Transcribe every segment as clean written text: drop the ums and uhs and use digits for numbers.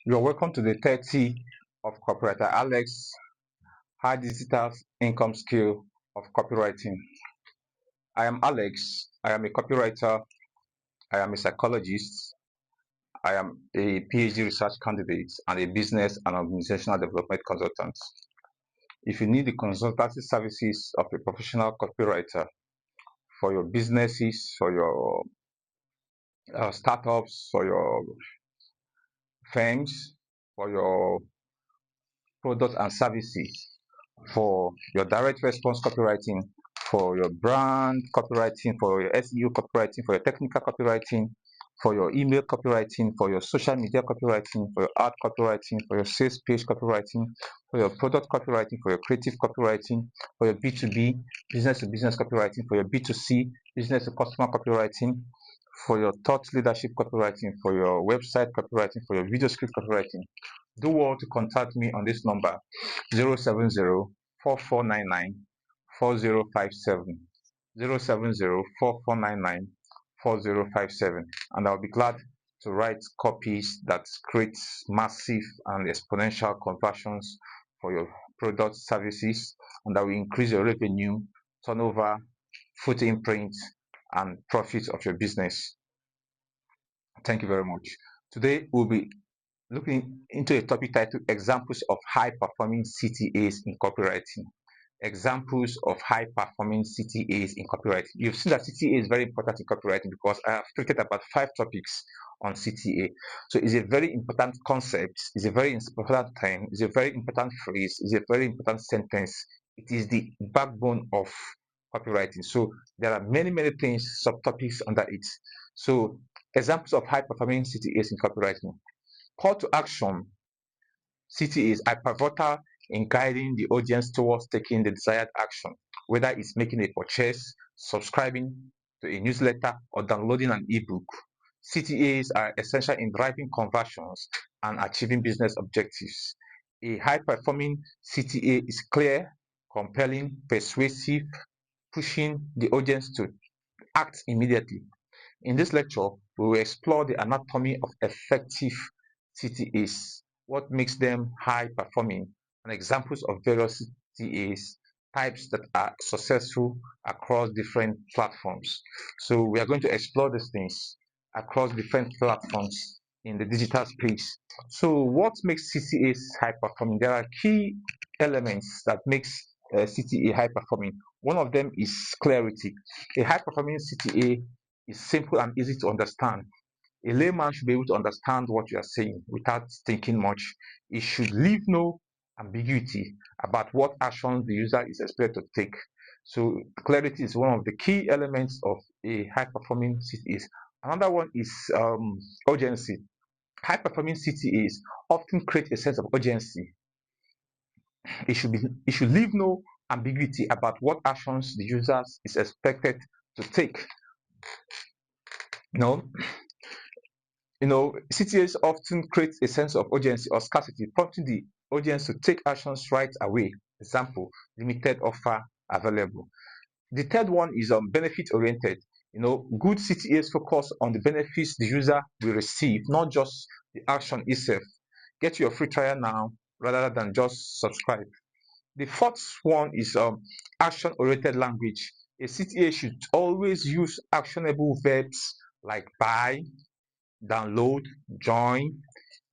You're welcome to the 30 of Copywriter Alex High Digital Income Skill of Copywriting. I am Alex. I am a copywriter. I am a psychologist. I am a PhD research candidate and a business and organizational development consultant. If you need the consultancy services of a professional copywriter for your businesses, for your startups, for your firms, for your products and services, for your direct response copywriting, for your brand copywriting, for your SEO copywriting, for your technical copywriting, for your email copywriting, for your social media copywriting, for your art copywriting, for your sales page copywriting, for your product copywriting, for your creative copywriting, for your B2B, business to business copywriting, for your B2C, business to customer copywriting, for your thought leadership copywriting, for your website copywriting, for your video script copywriting. Do well to contact me on this number 070-4499-4057, 070-4499-4057, and I'll be glad to write copies that create massive and exponential conversions for your product services, and that will increase your revenue, turnover, footprint, and profit of your business. Thank you very much. Today we'll be looking into a topic titled Examples of High Performing CTAs in Copywriting. Examples of high performing CTAs in copywriting. You've seen that CTA is very important in copywriting because I have treated about 5 topics on CTA. So it's a very important concept, it's a very important term, it's a very important phrase, it's a very important sentence. It is the backbone of copywriting. So there are many things, subtopics under it. So examples of high performing CTAs in copywriting. Call to action. CTAs are pivotal in guiding the audience towards taking the desired action, whether it's making a purchase, subscribing to a newsletter, or downloading an ebook. CTAs are essential in driving conversions and achieving business objectives. A high performing CTA is clear, compelling, persuasive, pushing the audience to act immediately. In this lecture, we will explore the anatomy of effective CTAs, what makes them high performing, and examples of various CTAs types that are successful across different platforms. So we are going to explore these things across different platforms in the digital space. So what makes CTAs high performing? There are key elements that makes CTA high performing. One of them is clarity. A high performing CTA is simple and easy to understand. A layman should be able to understand what you are saying without thinking much. It should leave no ambiguity about what actions the user is expected to take. So clarity is one of the key elements of a high performing CTAs. Another one is urgency. High performing CTAs often create a sense of urgency. It should leave no ambiguity about what actions the user is expected to take. No, CTAs often create a sense of urgency or scarcity, prompting the audience to take actions right away. Example, limited offer available. The third one is benefit oriented. Good CTAs focus on the benefits the user will receive, not just the action itself. Get your free trial now rather than just subscribe. The fourth one is action oriented language. A CTA should always use actionable verbs like buy, download, join,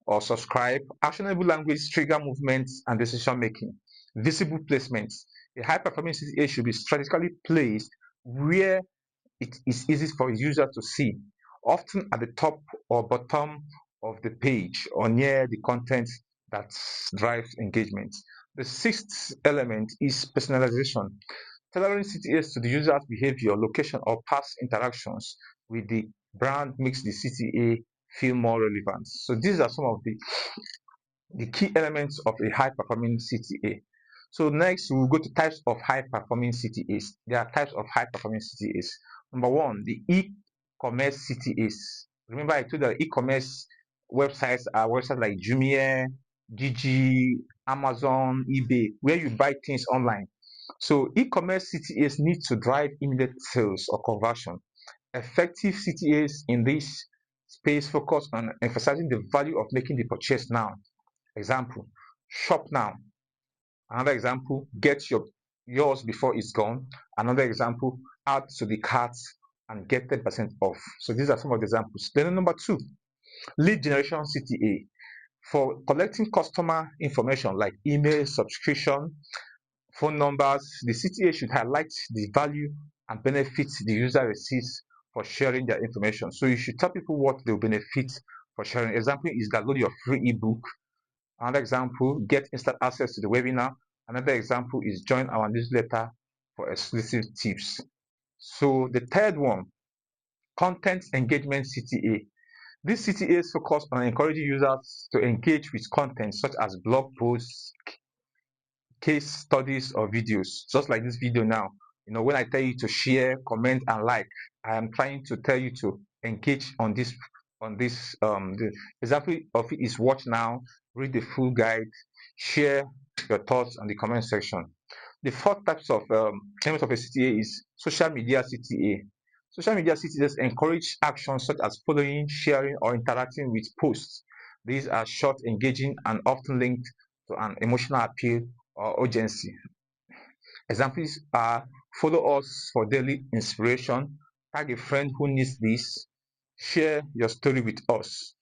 or subscribe. Actionable language trigger movements and decision making. Visible placements. A high performing CTA should be strategically placed where it is easy for a user to see, often at the top or bottom of the page or near the content that drives engagement. The sixth element is personalization. Tailoring CTAs to the user's behavior, location, or past interactions with the brand makes the CTA feel more relevant. So these are some of the key elements of a high performing CTA. So next we'll go to types of high performing CTAs. There are types of high performing CTAs. Number one, the e-commerce CTAs. Remember I told you that e-commerce websites are websites like Jumia, Gigi, Amazon, eBay, where you buy things online. So e-commerce CTAs need to drive immediate sales or conversion. Effective CTAs in this space focus on emphasizing the value of making the purchase now. Example, shop now. Another example, get yours before it's gone. Another example, add to the cart and get 10% off. So these are some of the examples. Then number two, lead generation CTA. For collecting customer information like email, subscription, phone numbers, the CTA should highlight the value and benefits the user receives for sharing their information. So you should tell people what they'll benefit for sharing. Example is download your free ebook. Another example, get instant access to the webinar. Another example is join our newsletter for exclusive tips. So the third one, content engagement CTA. These CTAs focus on encouraging users to engage with content such as blog posts, case studies, or videos, just like this video now. When I tell you to share, comment, and like, I am trying to tell you to engage on this. The example of it is watch now, read the full guide, share your thoughts on the comment section. The fourth types of element of a CTA is social media CTA. Social media CTAs encourage actions such as following, sharing, or interacting with posts. These are short, engaging, and often linked to an emotional appeal or urgency. Examples are follow us for daily inspiration, tag a friend who needs this, share your story with us.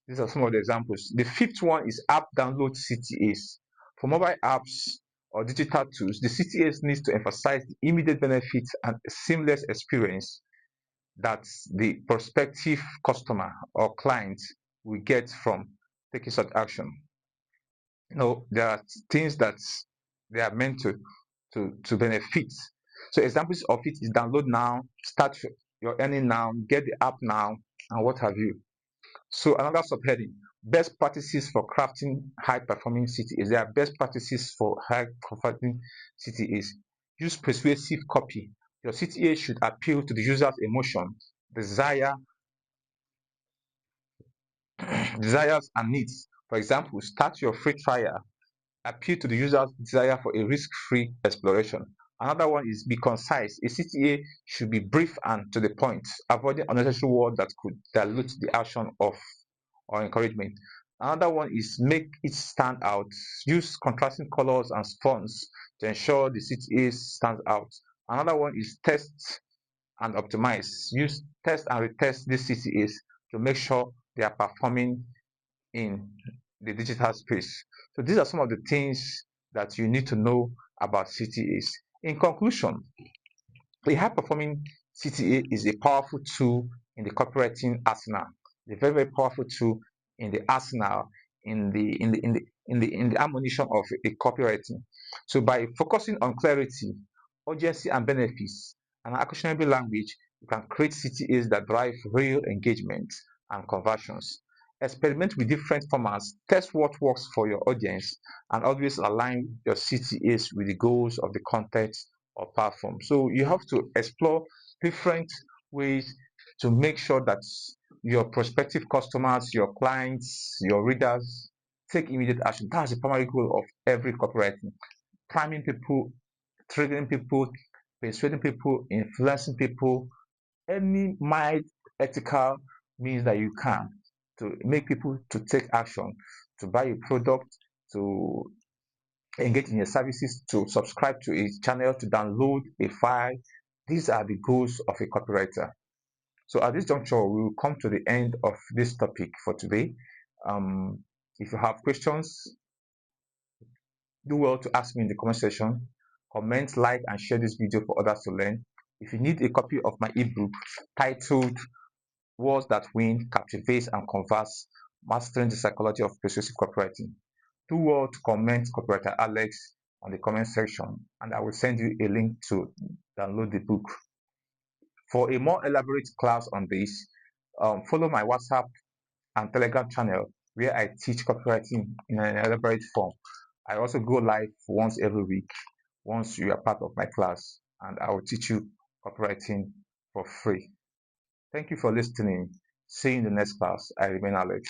These are some of the examples. The fifth one is app download CTAs. For mobile apps or digital tools, the CTAs needs to emphasize the immediate benefits and seamless experience that the prospective customer or client will get from taking such action. There are things that they are meant to benefit. So examples of it is download now, start your earning now, get the app now, and what have you. So another subheading, best practices for crafting high performing CTAs. There are best practices for high performing CTAs. Use persuasive copy. Your CTA should appeal to the user's emotion, desires and needs. For example, start your free trial, appeal to the user's desire for a risk-free exploration. Another one is be concise. A CTA should be brief and to the point, avoiding unnecessary words that could dilute the action of or encouragement. Another one is make it stand out. Use contrasting colors and fonts to ensure the CTA stands out. Another one is test and optimize. Use test and retest these CTAs to make sure they are performing in the digital space. So these are some of the things that you need to know about CTAs. In conclusion, a high-performing CTA is a powerful tool in the copywriting arsenal. A very, very powerful tool in the arsenal, in the ammunition of a copywriting. So by focusing on clarity, urgency, and benefits, and actionable language, you can create CTAs that drive real engagement and conversions. Experiment with different formats, test what works for your audience, and always align your CTAs with the goals of the content or platform. So you have to explore different ways to make sure that your prospective customers, your clients, your readers take immediate action. That's the primary goal of every copywriting. Priming people, triggering people, persuading people, influencing people, any mild ethical means that you can to make people to take action, to buy a product, to engage in your services, to subscribe to a channel, to download a file. These are the goals of a copywriter. So at this juncture, we will come to the end of this topic for today. If you have questions, do well to ask me in the comment section. Comment, like, and share this video for others to learn. If you need a copy of my ebook titled Words That Win, Captivate, and Converse, Mastering the Psychology of Persuasive Copywriting, do well to comment Copywriter Alex on the comment section, and I will send you a link to download the book. For a more elaborate class on this, follow my WhatsApp and Telegram channel where I teach copywriting in an elaborate form. I also go live once every week once you are part of my class, and I will teach you copywriting for free. Thank you for listening. See you in the next class. I remain Alex.